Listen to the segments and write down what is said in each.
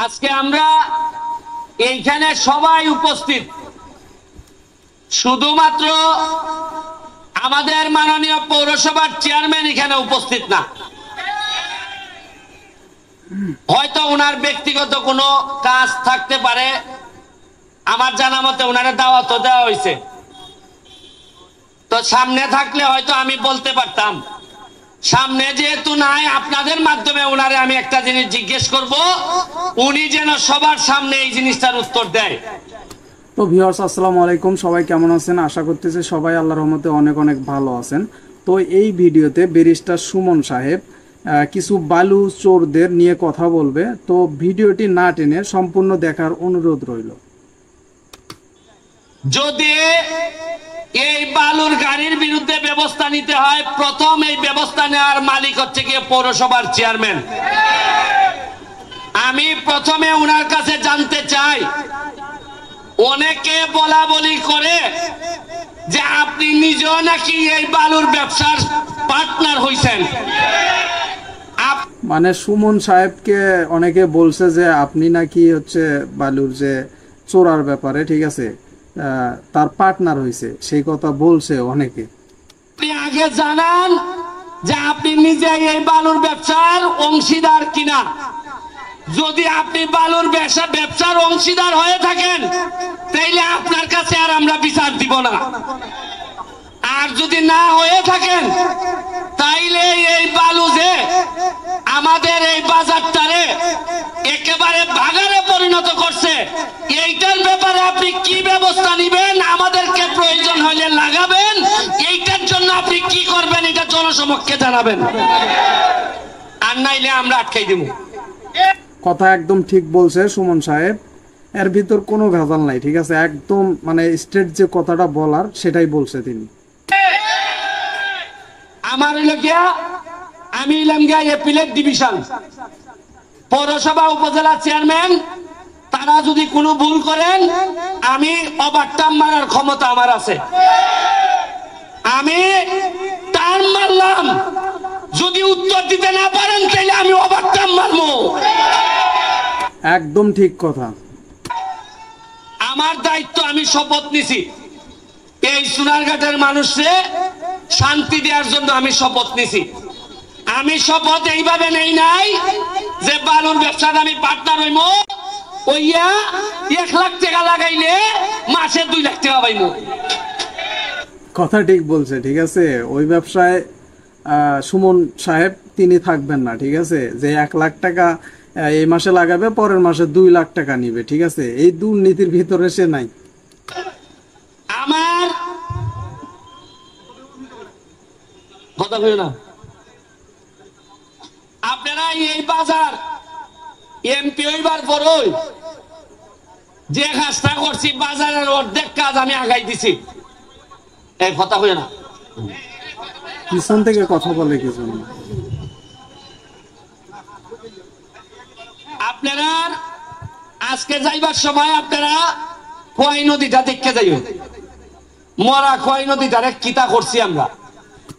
আজকে আমরা এইখানে সবাই উপস্থিত, শুধুমাত্র আমাদের মাননীয় পৌরসভার চেয়ারম্যান এখানে উপস্থিত না। হয়তো ওনার ব্যক্তিগত কোনো কাজ থাকতে পারে, আমার জানা মতে ওনারে দাওয়াত দেওয়া হয়েছে, তো সামনে থাকলে হয়তো আমি বলতে পারতাম। সামনে যেহেতু নাই, আপনাদের মাধ্যমে ওনারে আমি একটা জিনিস জিজ্ঞেস করব, উনি যেন সবার সামনে এই জিনিসটার উত্তর দেয়। তো ভিউয়ার্স, আসসালামু আলাইকুম, সবাই কেমন আছেন? আশা করতেছি সবাই আল্লাহর রহমতে অনেক অনেক ভালো আছেন। তো এই ভিডিওতে ব্যারিস্টার সুমন সাহেব কিছু বালু চোরদের নিয়ে কথা বলবে। তো ভিডিওটি না টেনে সম্পূর্ণ দেখার অনুরোধ রইল। যদি এই বালুর গাড়ির বিরুদ্ধে ব্যবস্থা নিতে হয়, প্রথম এই ব্যবস্থা নেওয়ার মালিক হচ্ছে গিয়ে পৌরসভার চেয়ারম্যান। আমি প্রথমে ওনার কাছে জানতে চাই, অনেকে বলা বলি করে যে আপনি নিজেও নাকি এই বালুর ব্যবসার পার্টনার হইছেন। মানে সুমন সাহেবকে অনেকে বলছে যে আপনি নাকি হচ্ছে বালুর যে চোরার ব্যাপারে, ঠিক আছে, তার পার্টনার হইছে, সেই কথা বলছে অনেকে। আপনি আগে জানান যে আপনি নিজে এই বালুর ব্যবসার অংশীদার কিনা। যদি আপনি বালুর ব্যবসার অংশীদার হয়ে থাকেন, তাইলে আপনার কাছে আর আমরা বিচার দিব না। আর যদি না হয়ে থাকেন, তাইলে এই বালু যে আমাদের এই বাজারটারে একেবারে ভাগাড়ে পরিণত করছে, এইটার ব্যাপারে আপনি কি ব্যবস্থা নিবেন, আমাদেরকে প্রয়োজন হলে লাগাবেন, এইটার জন্য আপনি কি করবেন এটা জনসমক্ষে জানাবেন। আর নাইলে আমরা আটকাই দিব। কথা একদম ঠিক বলছে সুমন সাহেব, এর ভিতর কোনো ভেজাল নাই, ঠিক আছে, একদম মানে স্ট্রেট যে কথাটা বলার সেটাই বলছে তিনি। আমার আমি এলাম গিয়া এপিলেট ডিভিশন পৌরসভা উপজেলা চেয়ারম্যান, তারা যদি কোনো ভুল করেন আমি ওভারটার্ম মারার ক্ষমতা আমার আছে। আমি টার্ম মারলাম, যদি উত্তর দিতে না পারেন তাহলে আমি ওভারটার্ম মারবো। একদম ঠিক কথা। আমার দায়িত্ব, আমি শপথ নিছি এই সোনারঘাটের মানুষকে শান্তি দেওয়ার জন্য। আমি শপথ নিছি। আমি শপথ এইভাবে নেই নাই যে বালুর ব্যবসাটা আমি পার্টনার হইব, ওইয়া 1 লাখ টাকা লাগাইলে মাসে 2 লাখ টাকা পাইব। কথা ঠিক বলছে, ঠিক আছে, ওই ব্যবসায় সুমন সাহেব তিনি থাকবেন না, ঠিক আছে, যে 1 লাখ টাকা এই মাসে লাগাবে, পরের মাসে 2 লাখ টাকা নিবে, ঠিক আছে, এই দুর্নীতির ভিতরে সে নাই। আমার কথা কই না, আপনারা এই বাজার এমপি হইবার পরই যে কাজটা করছি, বাজারের অর্ধেক কাজ আমি আগাই দিছি। এই কথা কই না, পিছন থেকে কথা বলে কিছু না। আপনারা আজকে যাইবার সময় আপনারা খোয়াই নদীটা দেখতে যাইবেন। মরা খোয়াই নদীটারে কিতা করছি আমরা,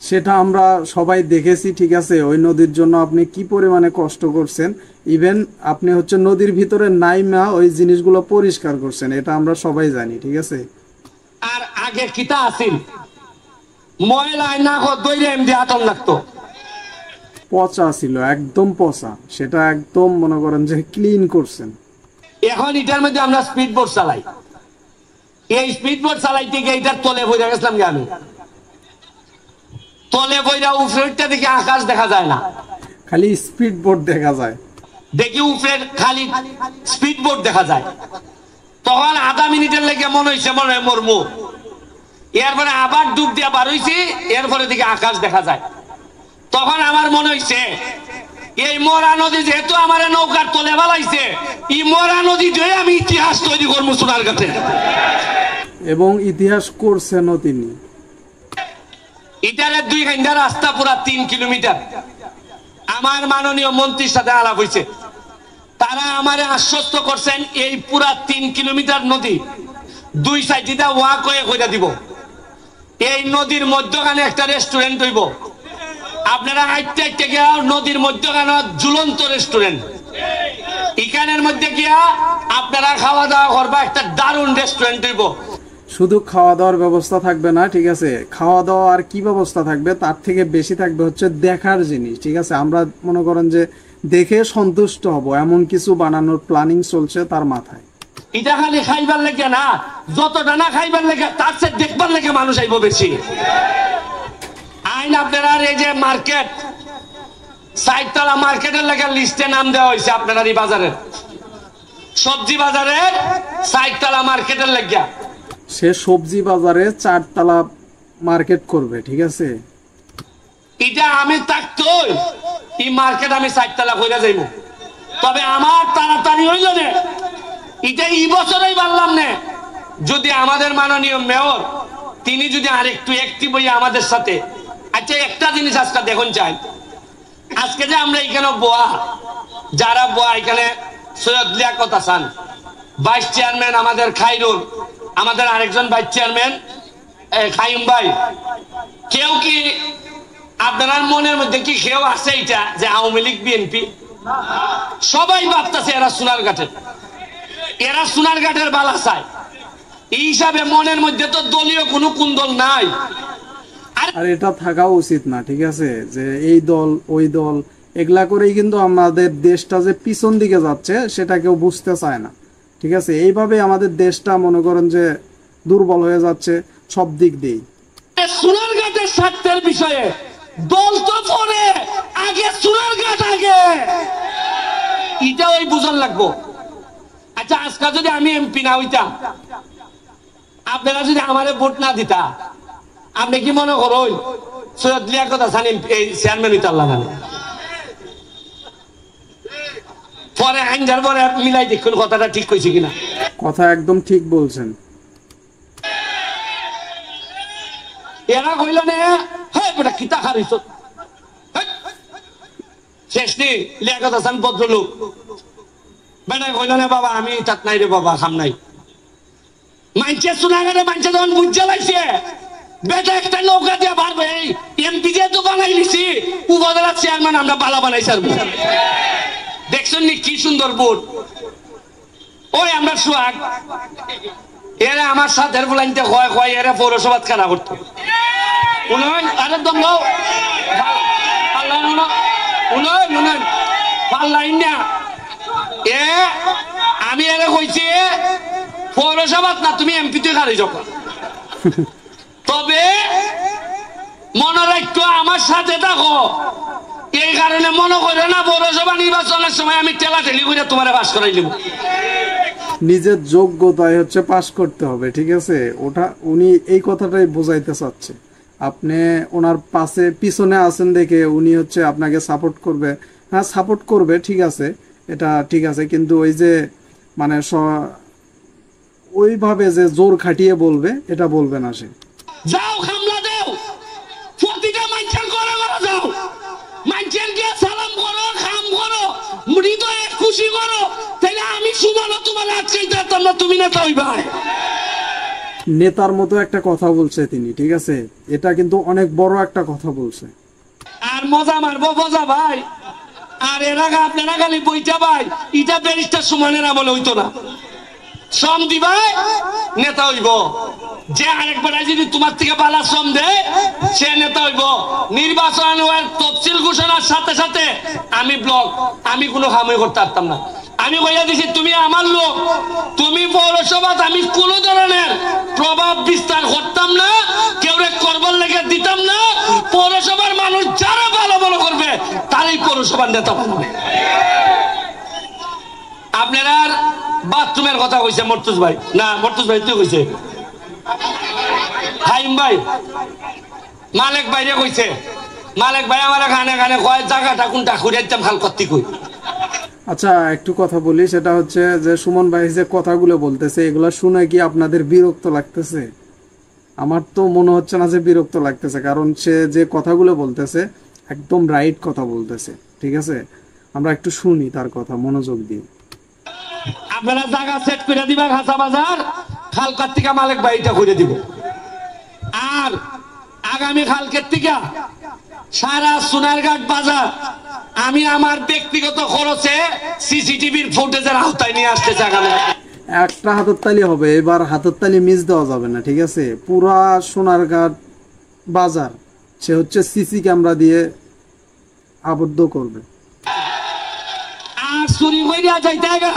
সেটা আমরা সবাই দেখেছি, ঠিক আছে। ওই নদীর জন্য আপনি কি পরিমাণে কষ্ট করছেন, ইভেন আপনি হচ্ছে নদীর ভিতরে নাইমা ওই জিনিসগুলো পরিষ্কার করছেন, এটা আমরা সবাই জানি, ঠিক আছে। আর আগে কিতা আছিল, ময়লা না দইরে এমনি আতন লাগতো, পচা ছিল, একদম পচা, সেটা একদম মনে করেন যে ক্লিন করছেন। এখন এটার মধ্যে আমরা স্পিড বোট চালাই। এই স্পিড বোট চালাইতে গিয়ে এটার তলে বইরা গেছিলাম, আমি তলে বইরা উপরেরটা দিকে আকাশ দেখা যায় না, খালি স্পিড বোট দেখা যায়। দেখি উপরের খালি স্পিড বোট দেখা যায়। তখন আধা মিনিটের লেগে মনে হয়েছে মনে হয় মরমু। এরপরে আবার ডুব দিয়া বার হইছি, এরপরে দিকে আকাশ দেখা যায়। তখন আমার মনে হয়েছে এই মরা নদী যেহেতু আমার নৌকার তলে বালাইছে, এই মরা নদী দিয়ে আমি ইতিহাস তৈরি করবো সোনারঘাটে। এবং ইতিহাস করছেনও তিনি। এটারে 2 ঘন্টা রাস্তা, পুরা 3 কিলোমিটার। আমার মাননীয় মন্ত্রীর সাথে আলাপ হয়েছে, তারা আমারে আশ্বস্ত করছেন এই পুরা 3 কিলোমিটার নদী 2 সাইডে ওয়াক হয়ে কইরা দিব। এই নদীর মধ্যখানে একটা রেস্টুরেন্ট হইব। আপনারা আইতে গিয়ে নদীর মধ্যখানে ঝুলন্ত রেস্টুরেন্ট, এখানের মধ্যে গিয়া আপনারা খাওয়া দাওয়া করবা, একটা দারুণ রেস্টুরেন্ট হইব। শুধু খাওয়া দাওয়ার ব্যবস্থা থাকবে না, ঠিক আছে, খাওয়া দাওয়া আর কি ব্যবস্থা থাকবে তার থেকে বেশি থাকবে হচ্ছে দেখার জিনিস, ঠিক আছে। আমরা মনে করেন যে দেখে সন্তুষ্ট হব এমন কিছু বানানোর প্ল্যানিং চলছে তার মাথায়। এটা খালি খাইবার লেগে না, যতটা না খাইবার লেগে তার চেয়ে দেখবার লেগে মানুষ আইব বেশি। আইন আপনারা এই যে মার্কেট, সাইডতলা মার্কেটের লেগে লিস্টে নাম দেওয়া হয়েছে আপনার এই বাজারের, সবজি বাজারের সাইডতলা মার্কেটের লেগে। সে সবজি বাজারে 4 তলা মার্কেট করবে, ঠিক আছে। এটা আমি থাকতো এই মার্কেট আমি 4 তলা কইরা যাইব, তবে আমার তাড়াতাড়ি হইল না, এটা এই বছরই পারলাম না। যদি আমাদের মাননীয় মেয়র তিনি যদি আরেকটু অ্যাক্টিভ হইয়া আমাদের সাথে, আচ্ছা একটা জিনিস আজকে দেখুন চাই, আজকে যে আমরা এখানে বোয়া, যারা বোয়া এখানে সৈয়দ লিয়াকত হাসান, ভাইস চেয়ারম্যান আমাদের খাইরুল, আমাদের আরেকজন ভাইস চেয়ারম্যান খাইম ভাই, কেউ কি আপনার মনের মধ্যে কি কেউ আছে এটা যে আওয়ামী লীগ বিএনপি? সবাই ভাবতেছে এরা সোনারঘাটের, এরা সোনারঘাটের বালা চায়। এই হিসাবে মনের মধ্যে তো দলীয় কোনো কুন্দল নাই। আর এটা থাকা উচিত না, ঠিক আছে, যে এই দল ওই দল এগুলা করেই কিন্তু আমাদের দেশটা যে পিছন দিকে যাচ্ছে সেটা কেউ বুঝতে চায় না, ঠিক আছে। এইভাবে আমাদের দেশটা মনে করেন যে দুর্বল হয়ে যাচ্ছে সব দিক দিয়েই। সোনারঘাটের স্বার্থের বিষয়ে দল তো পরে, আগে সোনারঘাট আগে, এটা ওই বুঝন লাগবো। আচ্ছা আজকে যদি আমি এমপি না হইতাম, আপনারা যদি আমারে ভোট না দিতা, আপনি কি মনে করেন সৈয়দ লিয়াকত হাসান এই চেয়ারম্যান হইতে আল্লাহ মানে? পরে আইনজার পরে মিলাই দেখুন কথাটা ঠিক কইছে কিনা। কথা একদম ঠিক বলছেন। এরা কইল না হ্যাঁ বেটা কিতা খারিছ, শেষ নি লিয়াকত হাসান ভদ্রলোক বেটা কইল না বাবা আমি তাত নাই রে বাবা, খাম নাই। মানছে সোনাগারে মানছে যখন বুঝা লাগছে বেটা একটা নৌকা দিয়ে পারবে, এমপি দিয়ে তো বানাই লিছি, উপজেলা চেয়ারম্যান আমরা বালা বানাই ছাড়বো। দেখছেন নি কি সুন্দর বোর্ড, ওই আমরা সোহাগ এরা আমার সাথে বলাইতে হয় হয় এরা পৌরসভা খানা করতো। আরে দম আমি এরা কইছি পৌরসভাত না তুমি এমপি তুই খালি যখন, তবে মনে রাখতো আমার সাথে থাকো। এই কারণে মনে করে না পৌরসভা নির্বাচনের সময় আমি টেলা টেলি করে তোমার পাস করাই দেব। নিজের যোগ্যতায় হচ্ছে পাস করতে হবে, ঠিক আছে। ওটা উনি এই কথাটাই বোঝাইতে চাচ্ছে। আপনি ওনার পাশে পিছনে আছেন দেখে উনি হচ্ছে আপনাকে সাপোর্ট করবে, হ্যাঁ সাপোর্ট করবে, ঠিক আছে, এটা ঠিক আছে, কিন্তু ওই যে মানে ওইভাবে যে জোর খাটিয়ে বলবে এটা বলবে না সে। যাও খামলা দেও, প্রতিটা মানুষের ঘরে ঘরে যাও, মানুষের গিয়ে সালাম করো, খাম করো, হৃদয়ে খুশি করো, তাহলে আমি সুমানো তোমার আজকে দিতাম না, তুমি নেতা হইবা। নেতার মতো একটা কথা বলছে তিনি, ঠিক আছে, এটা কিন্তু অনেক বড় একটা কথা বলছে। আর মজা মারবো মজা ভাই, আর এর আগে আপনারা খালি বইটা ভাই, এটা ব্যারিস্টার সুমানের আমলে হইতো না। শ্রম দিবাই নেতা হইব, যে আরেকবার যদি তোমার থেকে বালা শ্রম দেয় সে নেতা হইব। নির্বাচন তফসিল ঘোষণার সাথে সাথে আমি ব্লক, আমি কোনো কামই করতে পারতাম না। আমি বইয়া দিছি তুমি আমার লোক, তুমি পৌরসভাত আমি কোন ধরনের প্রভাব বিস্তার করতাম না, কেউ করবার লেগে দিতাম না। পৌরসভার মানুষ যারা ভালো ভালো করবে তারই পৌরসভার নেতা বানাবে। আপনারা বাথরুমের কথা কইছে মর্তুজ ভাই, না মর্তুজ ভাই তুই কইছে, হাইম ভাই মালিক ভাইরে কইছে, মালিক ভাই আমার গানে গানে কয় জায়গাটা কোনটা খুঁড়াইতাম হাল করতে কই। আচ্ছা একটু কথা বলি, সেটা হচ্ছে যে সুমন ভাই যে কথাগুলো বলতেছে এগুলো শুনে কি আপনাদের বিরক্ত লাগতেছে? আমার তো মনে হচ্ছে না যে বিরক্ত লাগতেছে, কারণ সে যে কথাগুলো বলতেছে একদম রাইট কথা বলতেছে, ঠিক আছে। আমরা একটু শুনি তার কথা মনোযোগ দিয়ে। আপনারা জায়গা সেট করে দিবা খাসা বাজার, খালকার থেকে মালিক বাড়িটা করে দিব। আর আগামী খালকের থেকে সারা সোনারঘাট বাজার আমি আমার ব্যক্তিগত খরচে সিসিটিভির ফুটেজের আওতায় নিয়ে আসতেছি আগামী। একটা হাতের তালি হবে, এবার হাতের তালি মিস দেওয়া যাবে না, ঠিক আছে? পুরা সোনারঘাট বাজার সে হচ্ছে সিসি ক্যামেরা দিয়ে আবদ্ধ করবে। আর চুরি কইরা যাইতে গা,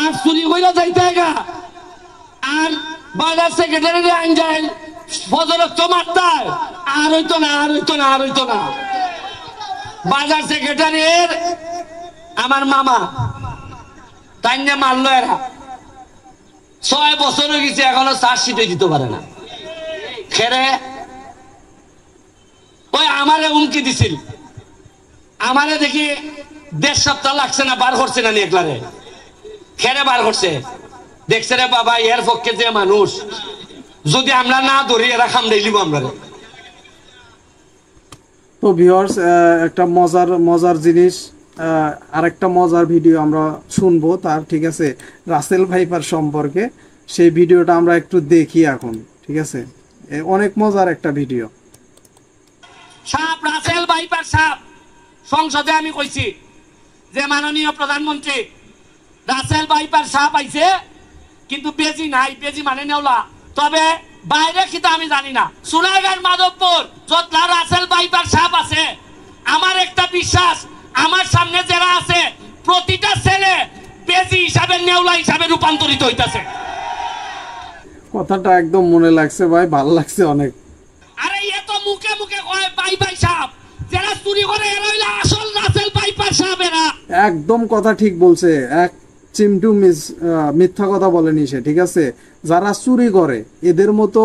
আর চুরি কইরা যাইতে গা, আর বাজার সেক্রেটারি আইন ফজরত তো মারতায়, আর হইতো না, আর হইতো না, আর হইতো না। বাজার সেক্রেটারির আমার মামা তাই নিয়ে মারলো এরা, 6 বছর হয়ে গেছে এখনো চার্জশিটে দিতে পারে না। খেরে ওই আমারে হুমকি দিছিল, আমারে দেখি 1.5 সপ্তাহ লাগছে না, বার করছে না একলারে। খেরে বার করছে, দেখছে রে বাবা এর পক্ষে যে মানুষ, যদি আমরা না ধরি এরা খামড়াই লিব আমরা। তো ভিউয়ার্স, একটা মজার জিনিস, আরেকটা মজার ভিডিও আমরা শুনবো তার, ঠিক আছে? রাসেল ভাইপার সম্পর্কে সেই ভিডিওটা আমরা একটু দেখি এখন, ঠিক আছে? অনেক মজার একটা ভিডিও। সাপ রাসেল ভাইপার সাপ, সংসদে আমি কইছি যে মাননীয় প্রধানমন্ত্রী রাসেল ভাইপার সাপ আইছে, কিন্তু বেজি নাই, বেজি মানে নেওলা, তবে বাইরে কিন্তু আমি জানি না। সোনারঘাট মাধবপুর যতলা রাসেল ভাইপার সাপ আছে, আমার একটা বিশ্বাস, আমার সামনে যারা আছে প্রতিটা ছেলে বেজি হিসাবে নেওলা হিসাবে রূপান্তরিত হইতাছে। কথাটা একদম মনে লাগছে ভাই, ভালো লাগছে অনেক। আরে এ তো মুখে মুখে কয় ভাইপার সাপ, যারা চুরি করে এরা হইলো আসল রাসেল ভাইপার সাপ। এরা একদম কথা ঠিক বলছে, এক চিমটু মিথ্যা কথা বলেনি সে, ঠিক আছে? যারা চুরি করে এদের মতো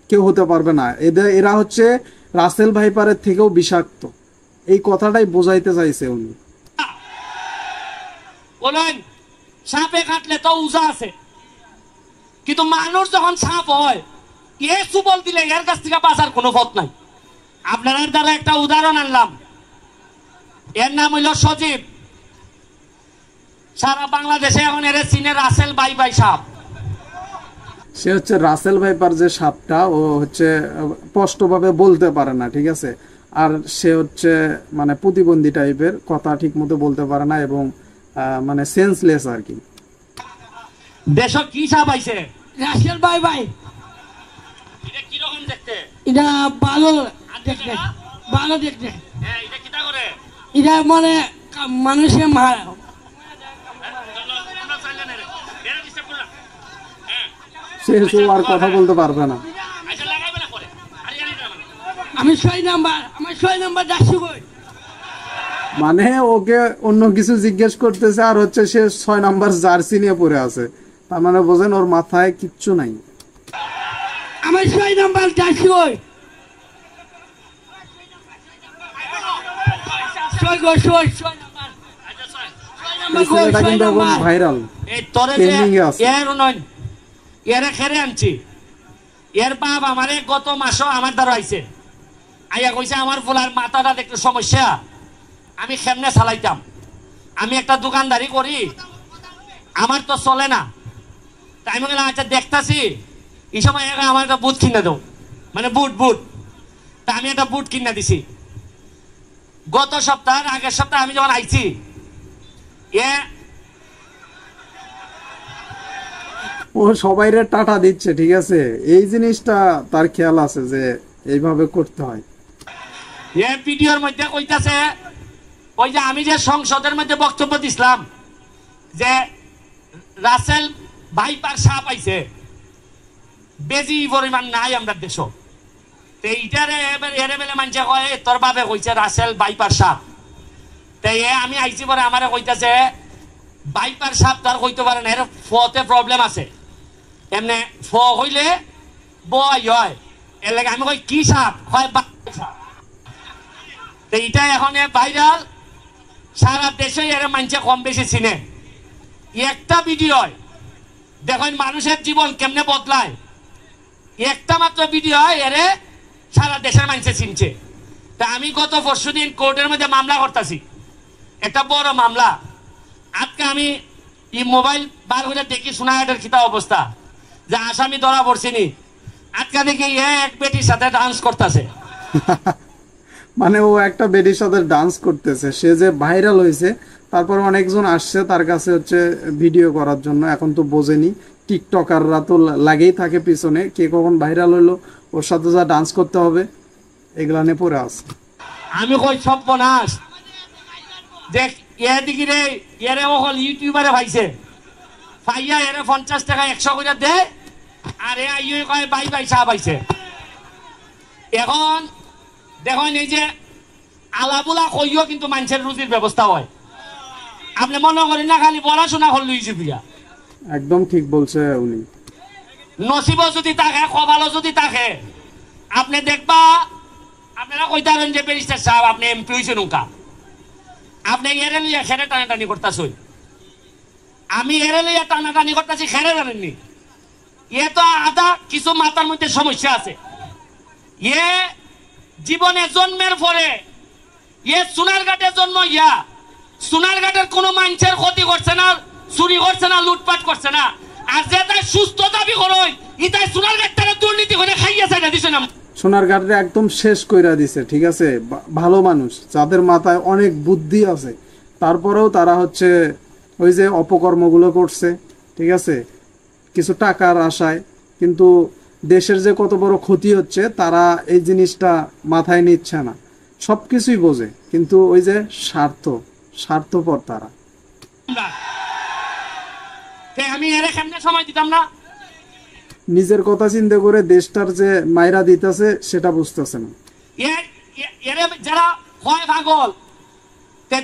কেউ হতে পারবে না, এরা হচ্ছে রাসেল ভাইপারের থেকেও বিষাক্ত, এই কথাটাই বোঝাইতে চাইছে উনি। বলেন সাপে কাটলে তো উজা আছে, কিন্তু মানুষ যখন সাপ হয় এ সুবল দিলে এর কাছ থেকে বাঁচার কোনো পথ নাই। আপনার দ্বারা একটা উদাহরণ আনলাম, এর নাম হইল সজীব। সারা বাংলাদেশে এখন এর চিনে রাসেল ভাইপার সাপ। সে হচ্ছে রাসেল ভাইপার যে সাপটা, ও হচ্ছে স্পষ্টভাবে বলতে পারে না, ঠিক আছে? আর সে হচ্ছে মানে প্রতিবন্ধী টাইপের, কথা ঠিক মতো বলতে পারে না এবং মানে সেন্সলেস আর কি। দেশ কি সাপ আইছে? রাসেল ভাই ভাই, এটা কি রকম দেখতে? এটা ভালো দেখতে, ভালো দেখতে। হ্যাঁ, এটা কিটা করে? এটা মানে মানুষের মারা। সে আর কথা বলতে পারবে না। আমি 6 নাম্বার, আমার 6 নাম্বার যাচ্ছি কই? মানে ওকে অন্য কিছু জিজ্ঞেস করতেছে, আর হচ্ছে সে 6 নাম্বার জার্সি নিয়ে পড়ে আছে, তার মানে বোঝেন ওর মাথায় কিচ্ছু নাই। আমার 6 নাম্বার যাচ্ছি কই? 6 নাম্বার। এই ছেলেটা কিন্তু এখন ভাইরাল, এই তরে ট্রেন্ডিং এ আছে। এর নয়, এর খেরে আনছি। এর বাপ আমারে গত মাসও আমার দ্বারা আইছে, আইয়া কইছে আমার ফুলার মাথাটা একটু সমস্যা, আমি কেমনে চালাইতাম, আমি একটা দোকানদারি করি, আমার তো চলে না। তাই আমি বললাম আচ্ছা দেখতাছি, এই সময় আমার একটা বুট কিনে দাও, মানে বুট। তা আমি একটা বুট কিনে দিছি। গত সপ্তাহ আগের সপ্তাহে আমি যখন আইছি, ও সবাইরে টাটা দিচ্ছে, ঠিক আছে? এই জিনিসটা তার খেয়াল আছে যে এইভাবে করতে হয়। ভিডিওর মধ্যে কইতাছে ওই যে আমি যে সংসদের মধ্যে বক্তব্য দিছিলাম যে রাসেল ভাইপার সাপ আইছে, বেজি পরিমাণ নাই আমরা দেশ, এইটারে এরে বেলে মানুষে কয় তোর বাবে কইছে রাসেল ভাইপার সাপ। তাই আমি আইছি পরে আমারে কইতাছে ভাইপার সাপ তার কইতে পারে না, এর ফতে প্রবলেম আছে, এমনি ফ হইলে বয় হয়, এর লাগে আমি কই কি সাপ, হয় সাপ। এইটা এখন ভাইরাল, সারা দেশে এর মানুষে কম বেশি চিনে। একটা ভিডিও দেখেন মানুষের জীবন কেমনে বদলায়, একটা মাত্র ভিডিও এরে সারা দেশের মানুষে চিনছে। তা আমি গত পরশুদিন কোর্টের মধ্যে মামলা করতেছি, একটা বড় মামলা। আজকে আমি এই মোবাইল বার করে দেখি সোনাঘাটের খিতা অবস্থা, যে আসামি ধরা পড়ছিনি। আজকে দেখি এক বেটির সাথে ডান্স করতেছে। মানে ও একটা বেডির সাথে ডান্স করতেছে, সে যে ভাইরাল হয়েছে, তারপর অনেকজন আসছে তার কাছে হচ্ছে ভিডিও করার জন্য। এখন তো বোঝেনি, টিকটকাররা তো লাগেই থাকে পিছনে, কে কখন ভাইরাল হলো, ওর সাথে যা ডান্স করতে হবে, এগুলা নিয়ে পড়ে আছে। আমি কই সব বনাস দেখ দিকে রে, এরে ওখান ইউটিউবারে ভাইছে ফাইয়া এরে 50 টাকা 100 করে দে, আর এ আইয়ে কয় বাই বাই চা পাইছে। এখন দেখুন এই যে আলাবুলা কইও কিন্তু মানুষের রুজির ব্যবস্থা হয়। আপনি মনে করেন না খালি পড়াশোনা করলে দিয়া একদম ঠিক বলছে উনি। নসিব যদি থাকে, কপালও যদি থাকে, আপনি দেখবা আপনারা কইতারেন যে ব্যারিস্টার সাহেব আপনি এমপি হয়েছেন নৌকা, আপনি এরে লইয়া খেরে টানাটানি করতেছই, আমি এরে লইয়া টানাটানি করতেছি, খেরে জানেননি এ তো আদা কিছু মাথার মধ্যে সমস্যা আছে। এ জীবনে জন্মের পরে এ সোনারঘাটে জন্ম, ইয়া সোনারঘাটের কোনো মানুষের ক্ষতি করছে না, চুরি করছে না, লুটপাট করছে না। আর যে তাই সুস্থ দাবি করই ইতাই সোনারঘাটটারে দুর্নীতি করে খাইয়াছে না দিছে না। সোনারঘাটে একদম শেষ কইরা দিছে, ঠিক আছে। ভালো মানুষ যাদের মাথায় অনেক বুদ্ধি আছে, তারপরেও তারা হচ্ছে ওই যে অপকর্মগুলো করছে, ঠিক আছে, কিছু টাকার আশায়। কিন্তু দেশের যে কত বড় ক্ষতি হচ্ছে তারা এই জিনিসটা মাথায় নিচ্ছে না। সব কিছুই বোঝে, কিন্তু ওই যে স্বার্থপর তারা। আমি এরে কেমনে সময় দিতাম না, নিজের কথা চিন্তা করে দেশটার যে মাইরা দিতেছে সেটা বুঝতেছে না। এরে যারা হয় পাগল,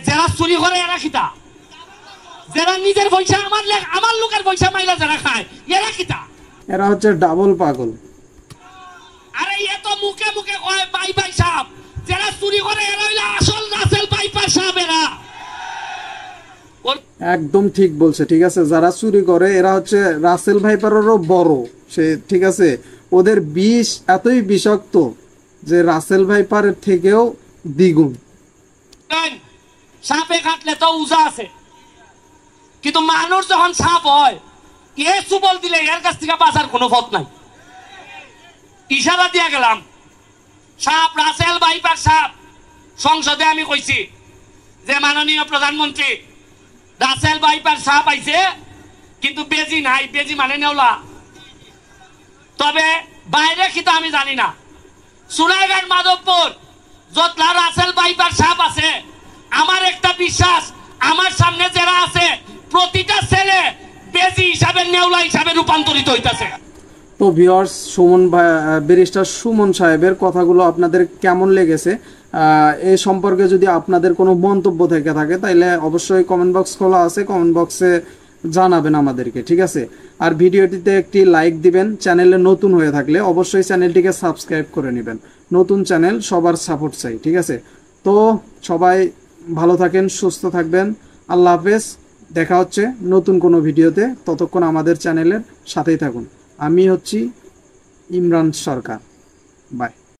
যারা চুরি করে এরা খিতা, যারা নিজের পয়সা আমার লোকের পয়সা মাইলা যারা খায় এরা খিতা, এরা হচ্ছে ডাবল পাগল। আরে এ তো মুখে মুখে কয় বাই বাই সাহেব, যারা চুরি করে এরা হইলো আসল রাসেল বাইপার সাহেব। এরা একদম ঠিক বলছে, ঠিক আছে। যারা চুরি করে এরা হচ্ছে রাসেল ভাইপারেরও বড়, সে ঠিক আছে। ওদের বিষ এতই বিষাক্ত যে রাসেল ভাইপারের থেকেও দ্বিগুণ। সাপে কাটলে তো উজা আছে, কিন্তু মানুষ যখন সাপ হয় এ সুবল দিলে এর কাছ থেকে বাঁচার কোনো পথ নাই। ইশারা দিয়ে গেলাম সাপ রাসেল ভাইপার সাপ। সংসদে আমি কইছি যে মাননীয় প্রধানমন্ত্রী রাসেল ভাইপার সাপ আইছে, কিন্তু বেজি নাই, বেজি মানে নেওলা। তবে বাইরে কিন্তু আমি জানি না, সোনারঘাট মাধবপুর যতলা রাসেল ভাইপার সাপ আছে, আমার একটা বিশ্বাস আমার সামনে যারা আছে প্রতিটা ছেলে বেজি হিসাবে নেওলা হিসাবে রূপান্তরিত হইতাছে। তো ভিউয়ার্স, ব্যারিস্টার সুমন সাহেবের কথাগুলো আপনাদের কেমন লেগেছে? এই সম্পর্কে যদি আপনাদের কোনো মন্তব্য থেকে থাকে তাহলে অবশ্যই কমেন্ট বক্স খোলা আছে, কমেন্ট বক্সে জানাবেন আমাদেরকে, ঠিক আছে। আর ভিডিওটিতে একটি লাইক দিবেন। চ্যানেলে নতুন হয়ে থাকলে অবশ্যই চ্যানেলটিকে সাবস্ক্রাইব করে নেবেন। নতুন চ্যানেল, সবার সাপোর্ট চাই, ঠিক আছে। তো সবাই ভালো থাকেন, সুস্থ থাকবেন। আল্লাহ হাফেজ, দেখা হচ্ছে নতুন কোনো ভিডিওতে। ততক্ষণ আমাদের চ্যানেলের সাথেই থাকুন। আমি হচ্ছি ইমরান সরকার। বাই।